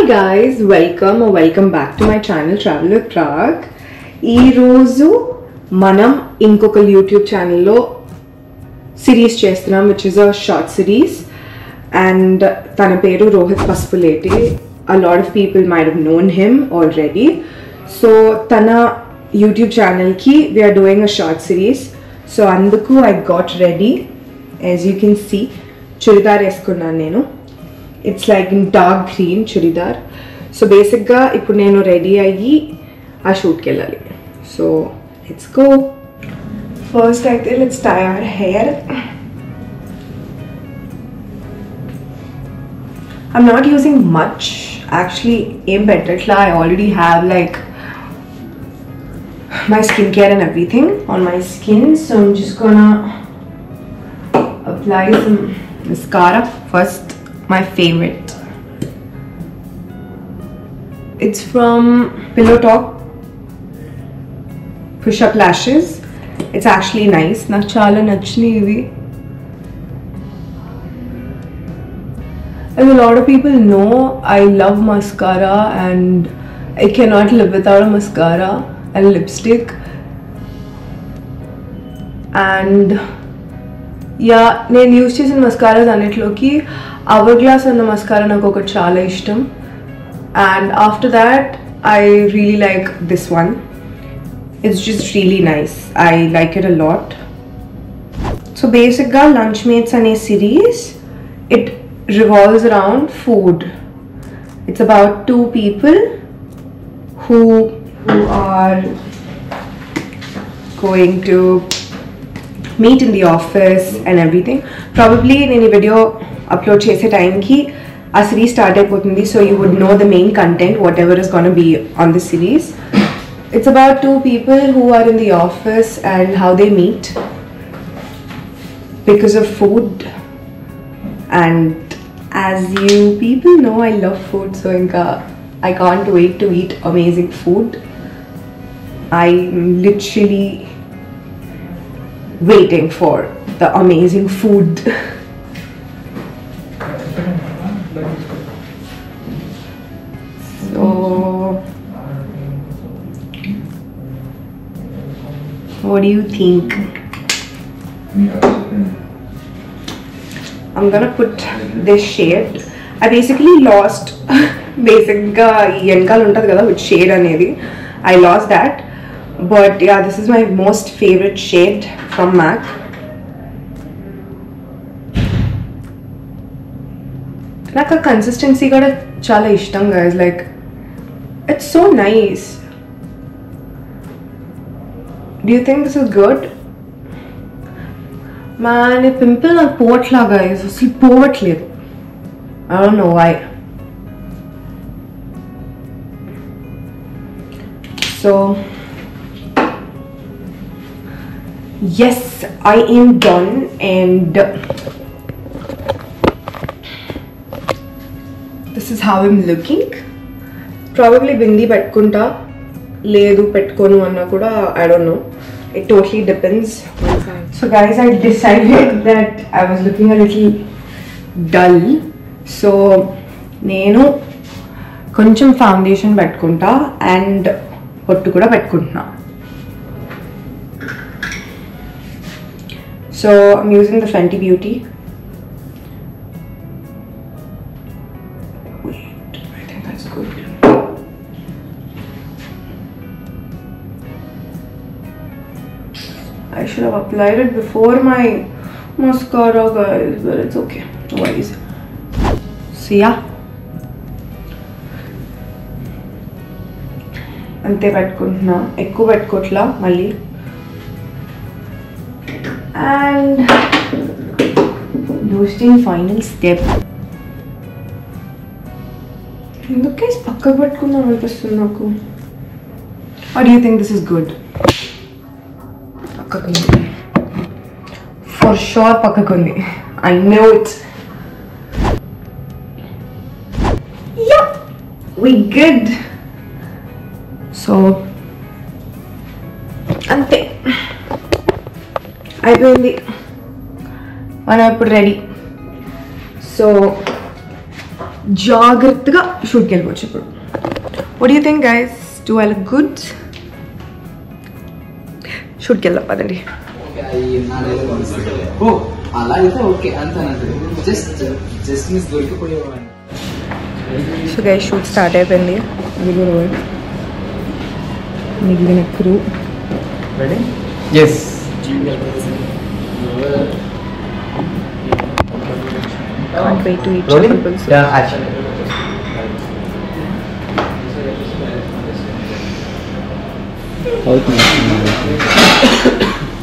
guys, welcome back to my channel Travel with Prag. Ee roju manam inkoka YouTube channel lo series chestunnam, which is a short series, and tana peru Rohit Pasupuleti. A lot of people might have known him already. So tana YouTube channel ki we are doing a short series. So anduku I got ready. As you can see, churidar eskunnanu nenu. It's like in dark green churidar. So basically ippudu nenu ready ayyi aa shoot ki ellali. So let's go. First let's tie our hair. I'm not using much actually. Aim better. I already have like my skincare and everything on my skin, so I'm just gonna apply some mascara first. My favorite, it's from Pillow Talk Push Up Lashes. It's actually nice. నాకు చాలా నచ్చినాయి ఇవి. As a lot of people know, I love mascara and I cannot live without a mascara and lipstick. And yeah, నేను use చేసిన mascaras అన్నిట్లోకి Hourglass and the mascara naku okati chaala ishtam, and after that I really like this one. It's just really nice. I like it a lot. So basically Lunchmates ane series, it revolves around food. It's about two people who are going to meet in the office and everything. Probably in any video upload chese time ki a series start ayipotundi, so you would know the main content whatever is going to be on the series. It's about two people who are in the office and how they meet because of food. And as you people know, I love food, so I can't wait to eat amazing food. I'm literally waiting for the amazing food. So what do you think? I'm gonna put this shade. I basically lost basically enkal untadi kada which shade anedi. I lost that, but yeah, this is my most favorite shade from MAC. Naka consistency kuda chala ishtam guys, like it's so nice. Do you think this is good? Man, this pimple నాకు పోవట్లా guys, అసలు పోవట్లేదు. I don't know why. So yes, I am done, and this is how I'm looking. Probably bindi pettukunta ledu petkonu anna kuda, I don't know, it totally depends. So guys, I decided that I was looking a little dull, so nenu koncham foundation pettukunta and pottu kuda pettukuntuna. So I'm using the Fenty Beauty. Wait, I think that's good. I should have applied it before my mascara guys, but it's okay, no worries. So yeah, ante pettukuntuna, ekku petkotla malli. And boosting final step. Look guys, pakka pettukunna anipisthundi naku. Or do you think this is good? Pakkakundi. For sure pakkakundi. I know it. Yeah, we good. So ante అయిపోయింది, మనం ఇప్పుడు ready. So జాగ్రత్తగా షూట్కి వెళ్ళిపోవచ్చు ఇప్పుడు. What you think guys? Do I look good? షూట్కి వెళ్దాం పదండి. అలా అయితే ఓకే అంతేనండి. జస్ట్ మిస్ దొరికిపోయేవాడిని. సో గైస్ షూట్ స్టార్ట్ అయిపోయింది. మిగిలిన crew ready? Yes. Can't wait to eat chicken pulse. Yeah, action.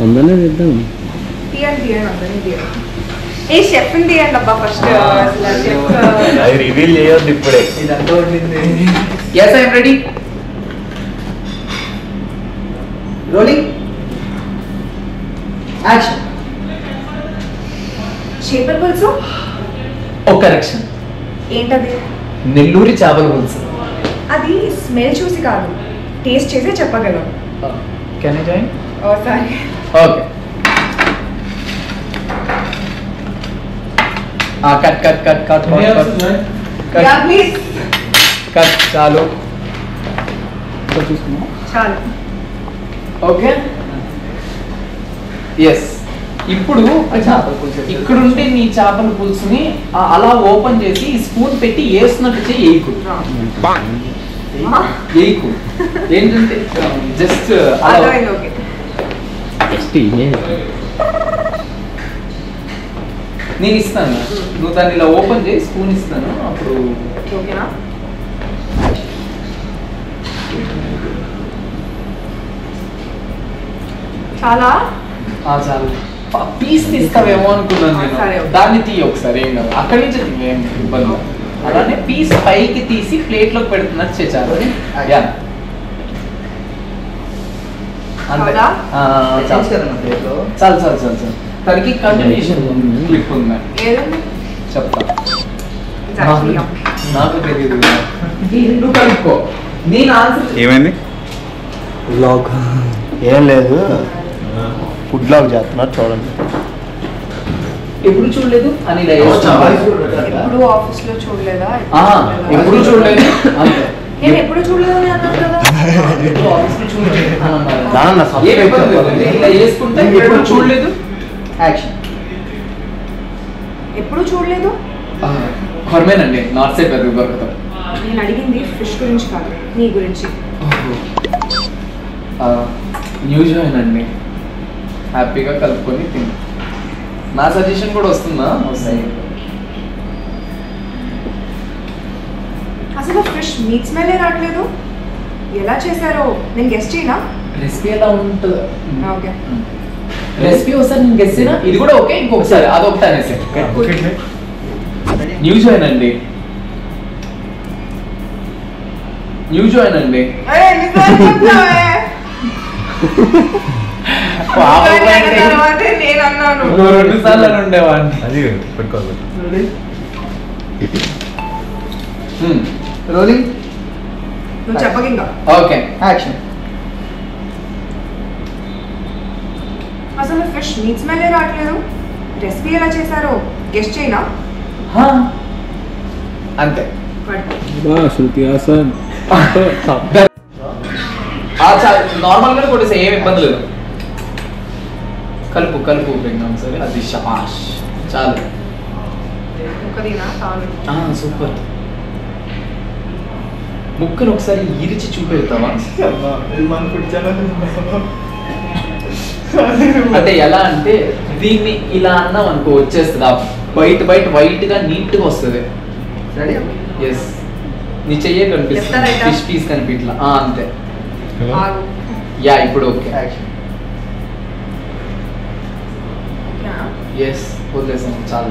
అందరినీ చేద్దాం. తీయండి అందరినీ తీయండి. ఏ షెఫ్ని తీయండి అబ్బా ఫస్ట్. అది రివీల్ చేయొద్దు ఇప్పుడే. ఇదంతా ఉండింది. Yes, I am ready. Rolling. Action. చేపల పులుసు ఓ కరెక్షన్. ఏంటది? నెల్లూరి చేపల పులుసు. అది స్మెల్ చూసి కాదు, టేస్ట్ చేసే చెప్పగలం. Can I join? Oh sorry. Okay. Cut please. Cut చాలు. చూసుకున్నా చాలు. ఓకే. ఎస్. ఇప్పుడు ఇక్కడుంటే నీ చేపల పులుసుని అలా ఓపెన్ చేసి స్పూన్ పెట్టి వేస్తున్నట్టు చేయి. వేయకు ఏంటంటే జస్ట్ నేను ఇస్తాను, నువ్వు దాన్ని ఇలా ఓపెన్ చేసి స్పూన్ ఇస్తాను అప్పుడు. ఓకేనా? చాలా చాలు. పీస్ తీస్తావేమో అనుకున్నాను నేను. దాన్ని తీయ ఒకసారి, ఏం కాదు. అక్కడి నుంచి తీయం ఇబ్బంది. అలానే పీస్ పైకి తీసి ప్లేట్ లోకి పెడుతున్నట్టు చేశారు. చాలు చాలు చాలు చాలు. తనకి కంటిన్యూషన్ క్లిప్ ఉందండి, చెప్తా. నాకు తెలియదు, నువ్వు కలుపుకో. నేను ఆన్సర్ ఏమైంది? బ్లాగ్ ఏం లేదు, ఫుడ్ బ్లాగ్ చేస్తున్నారు చూడండి. ఎప్పుడు చూడలేదు అని ఎప్పుడు ఆఫీస్ లో చూడలేదా? ఎప్పుడు చూడలేదు. నేను ఎప్పుడు చూడలేదు అని అన్నాను కదా. ఇలా చేసుకుంటే ఎప్పుడు చూడలేదు. యాక్షన్. ఎప్పుడు చూడలేదు. కొరమేనండి, నార్త్ సైడ్ పెద్ద దొరుకుతాం. నేను అడిగింది ఫిష్ గురించి కాదు, నీ గురించి. న్యూ జాయిన్ అండి, హ్యాపీగా కలుపుకొని తిని. నా సజెషన్ కూడా వస్తుందా? వస్తాయి. అసలు ఫిష్ మీట్ స్మెల్ రావట్లేదు, ఎలా చేశారో నేను గెస్ట్ చేయనా? రెసిపీ ఎలా ఉంటుంది? ఓకే, రెసిపీ ఒకసారి నేను గెస్ట్ చేయనా? ఇది కూడా ఓకే, ఇంకొకసారి అదొకటి అనేసి. న్యూ జాయిన్ అండి, న్యూ జాయిన్ అండి. రెండు సార్లు ఉండేవాడిని. అది పెట్టుకోవాలి. రోలింగ్. నువ్వు చెప్పగింగా. Okay, action. అసలు ఫిష్ మీట్ స్మెల్ రావట్లేదు, రెసిపీ ఎలా చేశారో గెస్ట్ చేయనా? అంతే. శృతి హాసన్ నార్మల్ గా కొట్టేసా, ఏం ఇబ్బంది లేదు. కలుపు కలుపు సరే. అది షాష్ చాలు. సూపర్. ముక్కను ఒకసారి ఇరిచి చూపెడతావా? అంటే ఎలా అంటే దీన్ని ఇలా అన్నాం అనుకో వచ్చేస్తుంది, బయట బయట వైట్ గా నీట్ గా వస్తుంది. ఎస్, నీ చెయ్యే కనిపిస్తుంది, ఫిష్ పీస్ కనిపించలా. అంతే. యా, ఇప్పుడు ఓకే. ఎస్, వదిలేసాం చాలు.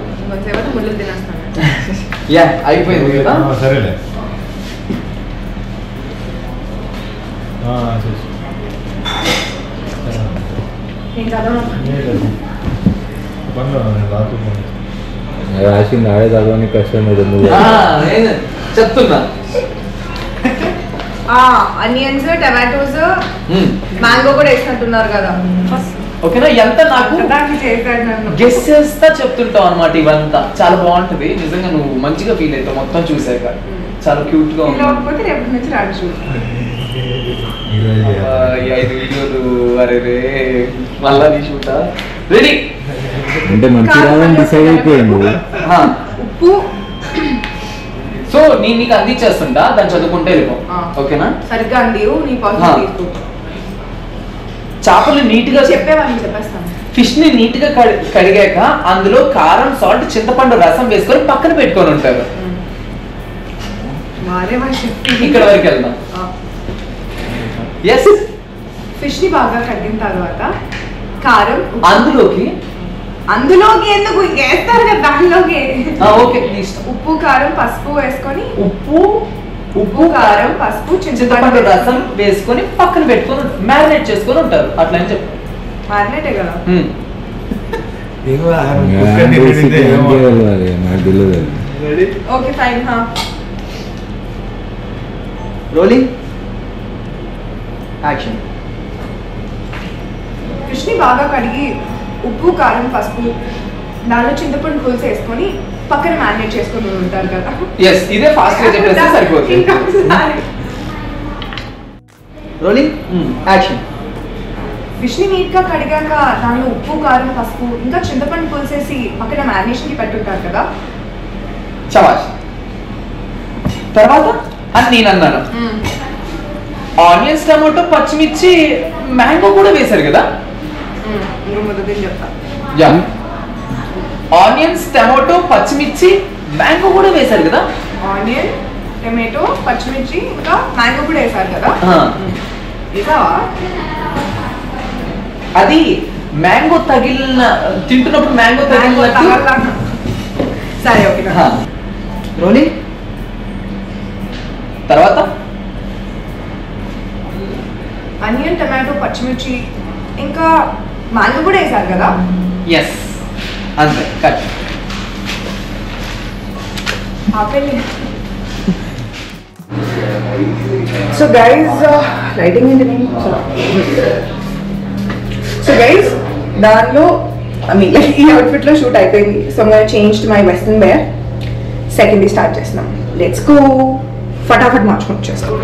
యా, అయిపోయింది కదా. సరేలే. రాసింది ఆడే చదవని కష్టం చెప్తున్నా. ఆనియన్స్, టమాటోస్, మ్యాంగో కూడా వేసినట్టున్నారు కదా. ఓకేనా ఎంత నాకు గెస్ చేస్తా చెప్తుంటావు అనమాట ఇవంతా చాలా బాగుంటది నిజంగా నువ్వు మంచిగా ఫీల్ అవుతావు మొత్తం చూసాక చాలా క్యూట్ గా ఉంది ఈ 5 వీడియోలు అరే మళ్ళా నీ షూటా రెడీ అంటే మంచి రాదని డిసైడ్ అయిపోయింది ఉప్పు సో నేను నీకు అందించేస్తుంటా దాన్ని చదువుకుంటే వెళ్ళిపో ఓకేనా సరిగ్గా అందివు నీ పాజిటివ్ చేపలు నీట్ గా చెప్పేవాళ్ళని చెప్పేస్తాను ఫిష్ ని నీట్ గా కడిగాక అందులో కారం సాల్ట్ చింతపండు రసం వేసుకొని పక్కన పెట్టుకొని ఉంటారు ఇక్కడ వరకు వెళ్దాం ఎస్ ఫిష్ ని బాగా కడిగిన తర్వాత కారం అందులోకి ఎందుకు వేస్తారు కదా దానిలోకి ఓకే ఉప్పు కారం పసుపు వేసుకొని ఉప్పు కారం పసుపు చింతపండు రసం వేసుకొని పక్కన పెట్టుకొని మ్యారినేట్ చేసుకొని ఉంటారు అట్లా అని చెప్పు మ్యారినేటే కదా నాకు తెలియదు okay fine rolling action fish ని బాగా కడిగి ఉప్పు కారం పసుపు దానిలో చింతపండు పులుసు వేసుకొని పక్కన మ్యారినేట్ చేసుకొని ఉంటారు కదా yes ఇదే ఫాస్ట్ గా చెప్పేస్తే సరిపోతుంది రోలింగ్ యాక్షన్ ఫిష్ ని నీట్ గా కడిగాక దానిలో ఉప్పు కారం పసుపు ఇంకా చింతపండు పులుసు వేసి పక్కన మ్యారినేషన్ కి పెట్టుంటారు కదా శభాష్ తర్వాత అని నేను అన్నాను ఆనియన్స్ టమాటో పచ్చిమిర్చి మ్యాంగో కూడా వేశారు కదా చెప్తా ఆనియన్స్ టమాటో పచ్చిమిర్చి మ్యాంగో కూడా వేశారు కదా ఆనియన్ టమాటో పచ్చిమిర్చి ఇంకా మ్యాంగో కూడా వేశారు కదా వేసావా అది మ్యాంగో తగిలిన తింటున్నప్పుడు మ్యాంగో తగిలినట్టు సరే ఓకే రోలింగ్ తర్వాత ఆనియన్ టమాటో పచ్చిమిర్చి ఇంకా మ్యాంగో కూడా వేసారు కదా ఎస్ అంతే కట్ సో గైస్ లైటింగ్ ఏంటి సో గైస్ దానిలో ఐ మీన్ ఈ అవుట్ఫిట్ లో షూట్ అయిపోయింది సో నేను change my western wear second start చేస్తున్నాం లెట్స్ గో ఫటాఫట్ మార్చుకొని వచ్చేస్తాం